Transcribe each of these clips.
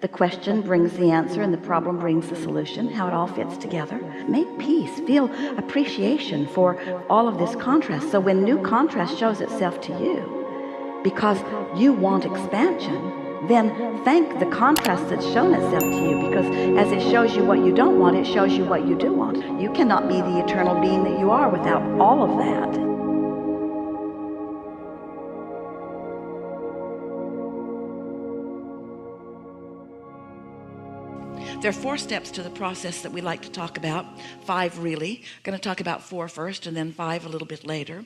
The question brings the answer and the problem brings the solution, how it all fits together. Make peace, feel appreciation for all of this contrast. So when new contrast shows itself to you, because you want expansion, then thank the contrast that's shown itself to you, because as it shows you what you don't want, it shows you what you do want. You cannot be the eternal being that you are without all of that. There are 4 steps to the process that we like to talk about. 5 really. I'm going to talk about 4 first and then 5 a little bit later.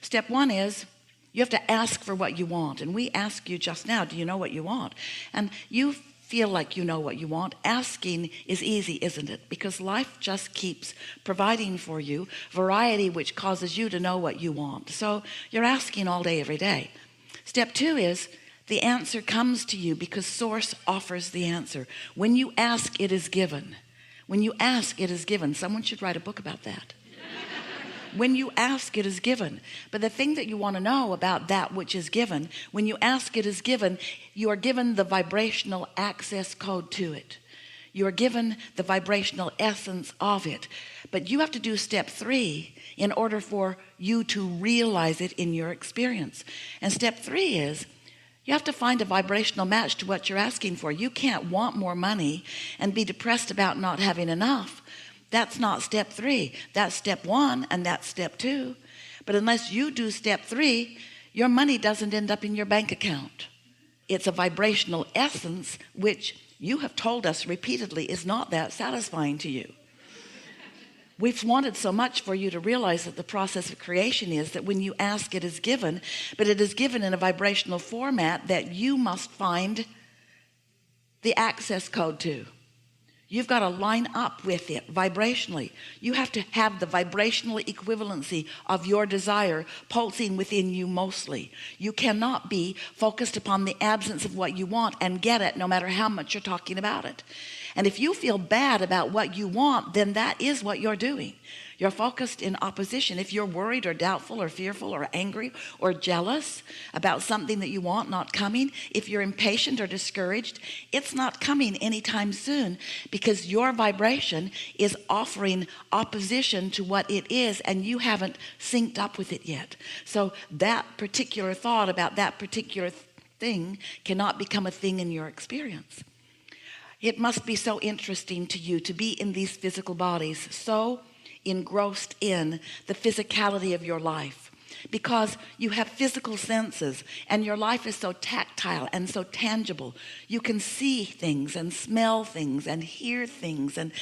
Step 1 is you have to ask for what you want. And we asked you just now, do you know what you want? And you feel like you know what you want. Asking is easy, isn't it? Because life just keeps providing for you variety which causes you to know what you want. So you're asking all day, every day. Step 2 is the answer comes to you because source offers the answer. When you ask, it is given. When you ask, it is given. Someone should write a book about that. When you ask, it is given. But the thing that you want to know about that which is given, when you ask, it is given, you are given the vibrational access code to it. You are given the vibrational essence of it. But you have to do step 3 in order for you to realize it in your experience. And step 3 is you have to find a vibrational match to what you're asking for. You can't want more money and be depressed about not having enough. That's not step 3. That's step 1 and that's step 2. But unless you do step 3, your money doesn't end up in your bank account. It's a vibrational essence which you have told us repeatedly is not that satisfying to you. We've wanted so much for you to realize that the process of creation is that when you ask, it is given, but it is given in a vibrational format that you must find the access code to. You've got to line up with it vibrationally. You have to have the vibrational equivalency of your desire pulsing within you mostly. You cannot be focused upon the absence of what you want and get it no matter how much you're talking about it. And if you feel bad about what you want, then that is what you're doing. You're focused in opposition. If you're worried or doubtful or fearful or angry or jealous about something that you want not coming, if you're impatient or discouraged, it's not coming anytime soon, because your vibration is offering opposition to what it is and you haven't synced up with it yet. So that particular thought about that particular thing cannot become a thing in your experience. It must be so interesting to you to be in these physical bodies, so engrossed in the physicality of your life, because you have physical senses and your life is so tactile and so tangible. You can see things and smell things and hear things and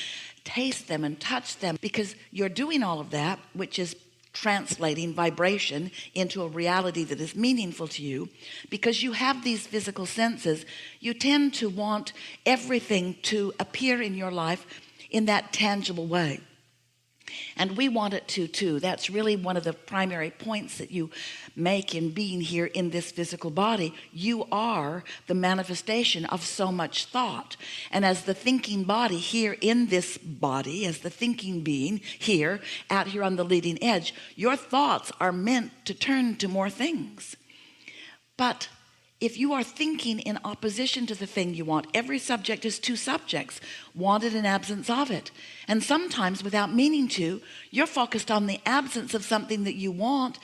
taste them and touch them, because you're doing all of that, which is translating vibration into a reality that is meaningful to you. Because you have these physical senses, you tend to want everything to appear in your life in that tangible way. And we want it to too. That's really one of the primary points that you make in being here in this physical body. You are the manifestation of so much thought. And as the thinking body here in this body, as the thinking being here, out here on the leading edge, your thoughts are meant to turn to more things. But if you are thinking in opposition to the thing you want, every subject is 2 subjects, wanted and absence of it. And sometimes without meaning to, you're focused on the absence of something that you want.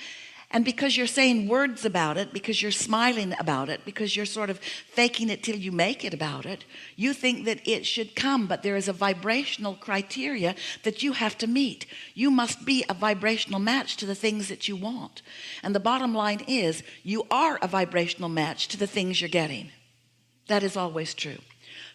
And because you're saying words about it, because you're smiling about it, because you're sort of faking it till you make it about it, you think that it should come. But there is a vibrational criteria that you have to meet. You must be a vibrational match to the things that you want. And the bottom line is you are a vibrational match to the things you're getting. That is always true.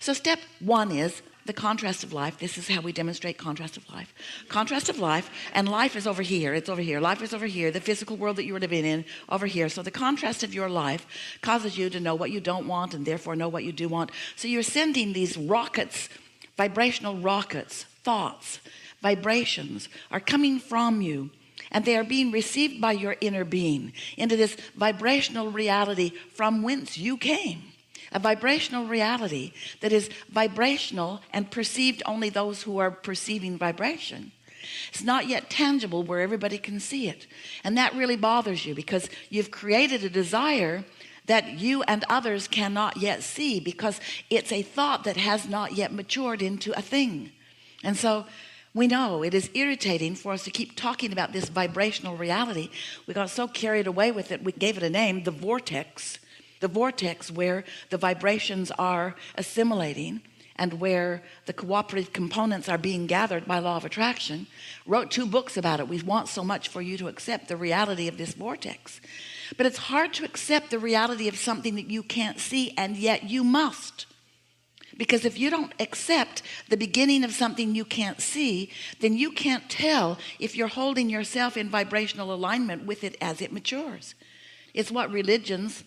So step 1 is the contrast of life. This is how we demonstrate contrast of life. Contrast of life, and life is over here. It's over here. Life is over here. The physical world that you are living in over here. So the contrast of your life causes you to know what you don't want and therefore know what you do want. So you're sending these rockets, vibrational rockets, thoughts, vibrations are coming from you, and they are being received by your inner being into this vibrational reality from whence you came. A vibrational reality that is vibrational and perceived only those who are perceiving vibration. It's not yet tangible where everybody can see it. And that really bothers you, because you've created a desire that you and others cannot yet see, because it's a thought that has not yet matured into a thing. And so we know it is irritating for us to keep talking about this vibrational reality. We got so carried away with it, we gave it a name, the vortex. The vortex, where the vibrations are assimilating and where the cooperative components are being gathered by law of attraction. Wrote 2 books about it. We want so much for you to accept the reality of this vortex. But it's hard to accept the reality of something that you can't see, and yet you must. Because if you don't accept the beginning of something you can't see, then you can't tell if you're holding yourself in vibrational alignment with it as it matures. It's what religions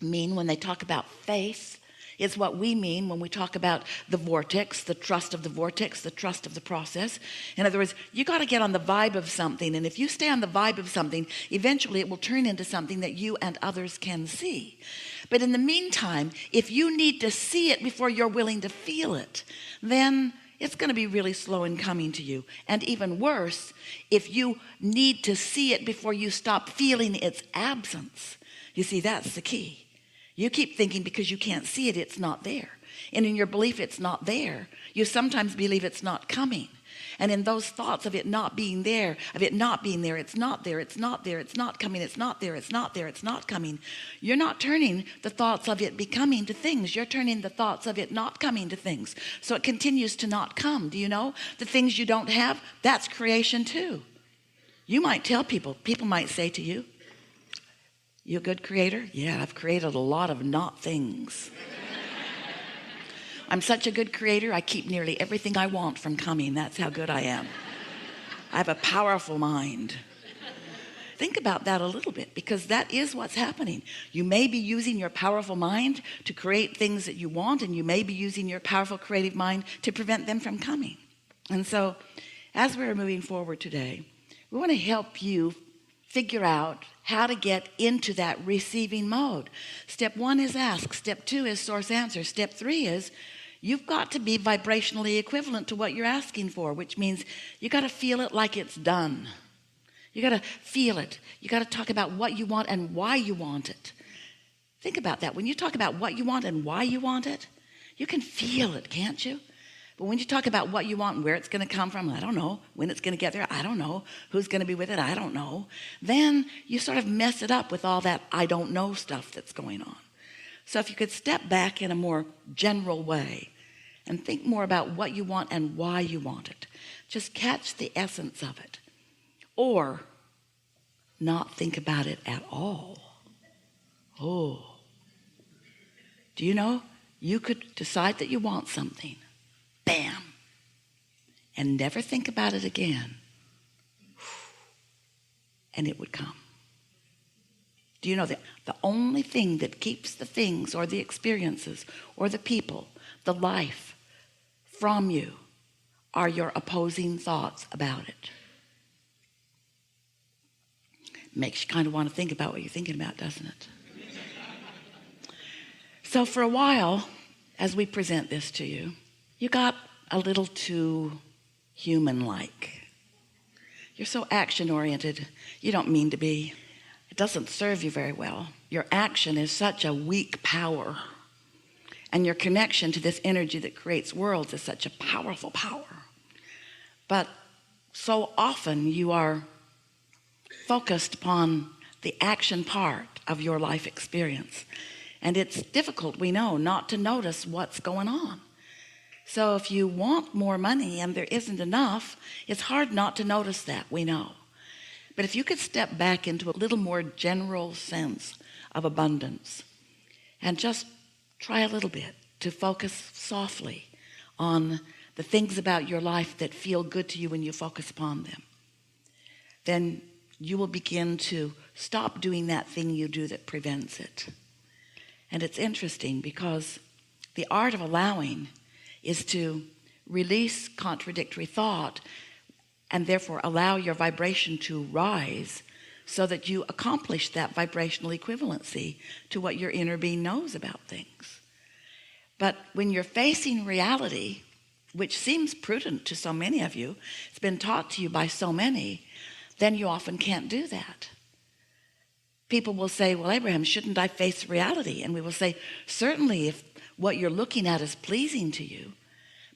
mean when they talk about faith. It's what we mean when we talk about the vortex, the trust of the vortex, the trust of the process. In other words, you got to get on the vibe of something, and if you stay on the vibe of something, eventually it will turn into something that you and others can see. But in the meantime, if you need to see it before you're willing to feel it, then it's going to be really slow in coming to you. And even worse, if you need to see it before you stop feeling its absence. You see, that's the key. You keep thinking because you can't see it, it's not there. And in your belief it's not there, you sometimes believe it's not coming. And in those thoughts of it not being there, it's not there, it's not coming, it's not there, it's not coming. You're not turning the thoughts of it becoming to things. You're turning the thoughts of it not coming to things. So it continues to not come. Do you know? The things you don't have, that's creation too. You might tell people might say to you, "You a good creator?" "Yeah, I've created a lot of not things." "I'm such a good creator, I keep nearly everything I want from coming. That's how good I am. I have a powerful mind." Think about that a little bit, because that is what's happening. You may be using your powerful mind to create things that you want, and you may be using your powerful creative mind to prevent them from coming. And so as we're moving forward today, we want to help you figure out how to get into that receiving mode. Step 1 is ask. Step 2 is source answer. Step 3 is you've got to be vibrationally equivalent to what you're asking for, which means you got to feel it like it's done. You got to feel it. You got to talk about what you want and why you want it. Think about that. When you talk about what you want and why you want it, you can feel it, can't you? But when you talk about what you want and where it's going to come from, I don't know. When it's going to get there, I don't know. Who's going to be with it, I don't know. Then you sort of mess it up with all that I don't know stuff that's going on. So if you could step back in a more general way and think more about what you want and why you want it. Just catch the essence of it. Or not think about it at all. Oh. Do you know, you could decide that you want something. Bam. And never think about it again. And it would come. Do you know that the only thing that keeps the things or the experiences or the people, the life from you are your opposing thoughts about it? Makes you kind of want to think about what you're thinking about, doesn't it? So for a while, as we present this to you, you got a little too human-like. You're so action-oriented. You don't mean to be. It doesn't serve you very well. Your action is such a weak power. And your connection to this energy that creates worlds is such a powerful power. But so often you are focused upon the action part of your life experience. And it's difficult, we know, not to notice what's going on. So if you want more money and there isn't enough, it's hard not to notice that, we know. But if you could step back into a little more general sense of abundance and just try a little bit to focus softly on the things about your life that feel good to you when you focus upon them, then you will begin to stop doing that thing you do that prevents it. And it's interesting because the art of allowing is to release contradictory thought and therefore allow your vibration to rise so that you accomplish that vibrational equivalency to what your inner being knows about things. But when you're facing reality, which seems prudent to so many of you, it's been taught to you by so many, then you often can't do that. People will say, well, Abraham, shouldn't I face reality? And we will say, certainly, if what you're looking at is pleasing to you.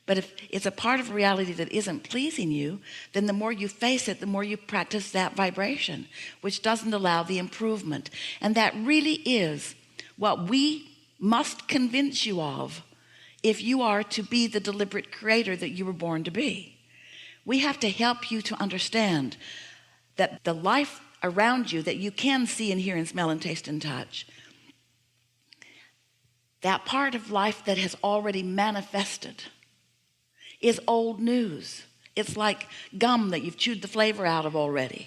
But if it's a part of reality that isn't pleasing you, then the more you face it, the more you practice that vibration, which doesn't allow the improvement. And that really is what we must convince you of if you are to be the deliberate creator that you were born to be. We have to help you to understand that the life around you that you can see and hear and smell and taste and touch, that part of life that has already manifested, is old news. It's like gum that you've chewed the flavor out of already.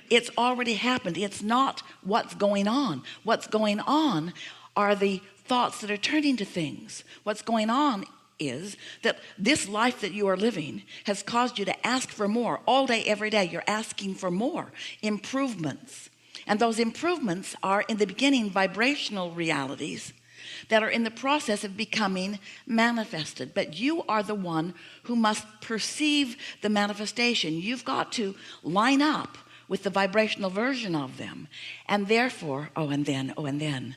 It's already happened. It's not what's going on. What's going on are the thoughts that are turning to things. What's going on is that this life that you are living has caused you to ask for more. All day, every day, you're asking for more improvements. And those improvements are, in the beginning, vibrational realities that are in the process of becoming manifested. But you are the one who must perceive the manifestation. You've got to line up with the vibrational version of them. And therefore, and then,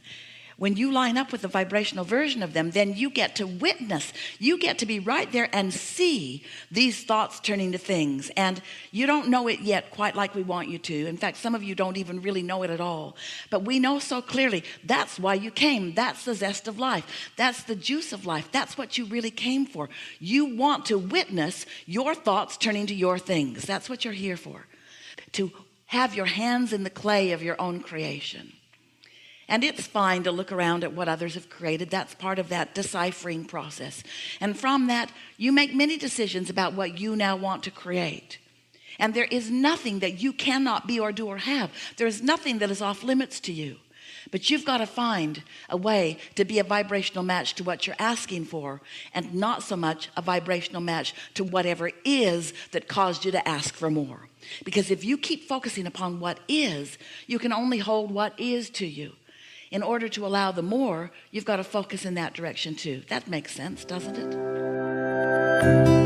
when you line up with the vibrational version of them, then you get to witness. You get to be right there and see these thoughts turning to things. And you don't know it yet quite like we want you to. In fact, some of you don't even really know it at all. But we know so clearly that's why you came. That's the zest of life. That's the juice of life. That's what you really came for. You want to witness your thoughts turning to your things. That's what you're here for. To have your hands in the clay of your own creation. And it's fine to look around at what others have created. That's part of that deciphering process. And from that, you make many decisions about what you now want to create. And there is nothing that you cannot be or do or have. There is nothing that is off limits to you. But you've got to find a way to be a vibrational match to what you're asking for, and not so much a vibrational match to whatever is that caused you to ask for more. Because if you keep focusing upon what is, you can only hold what is to you. In order to allow the more, you've got to focus in that direction too. That makes sense, doesn't it?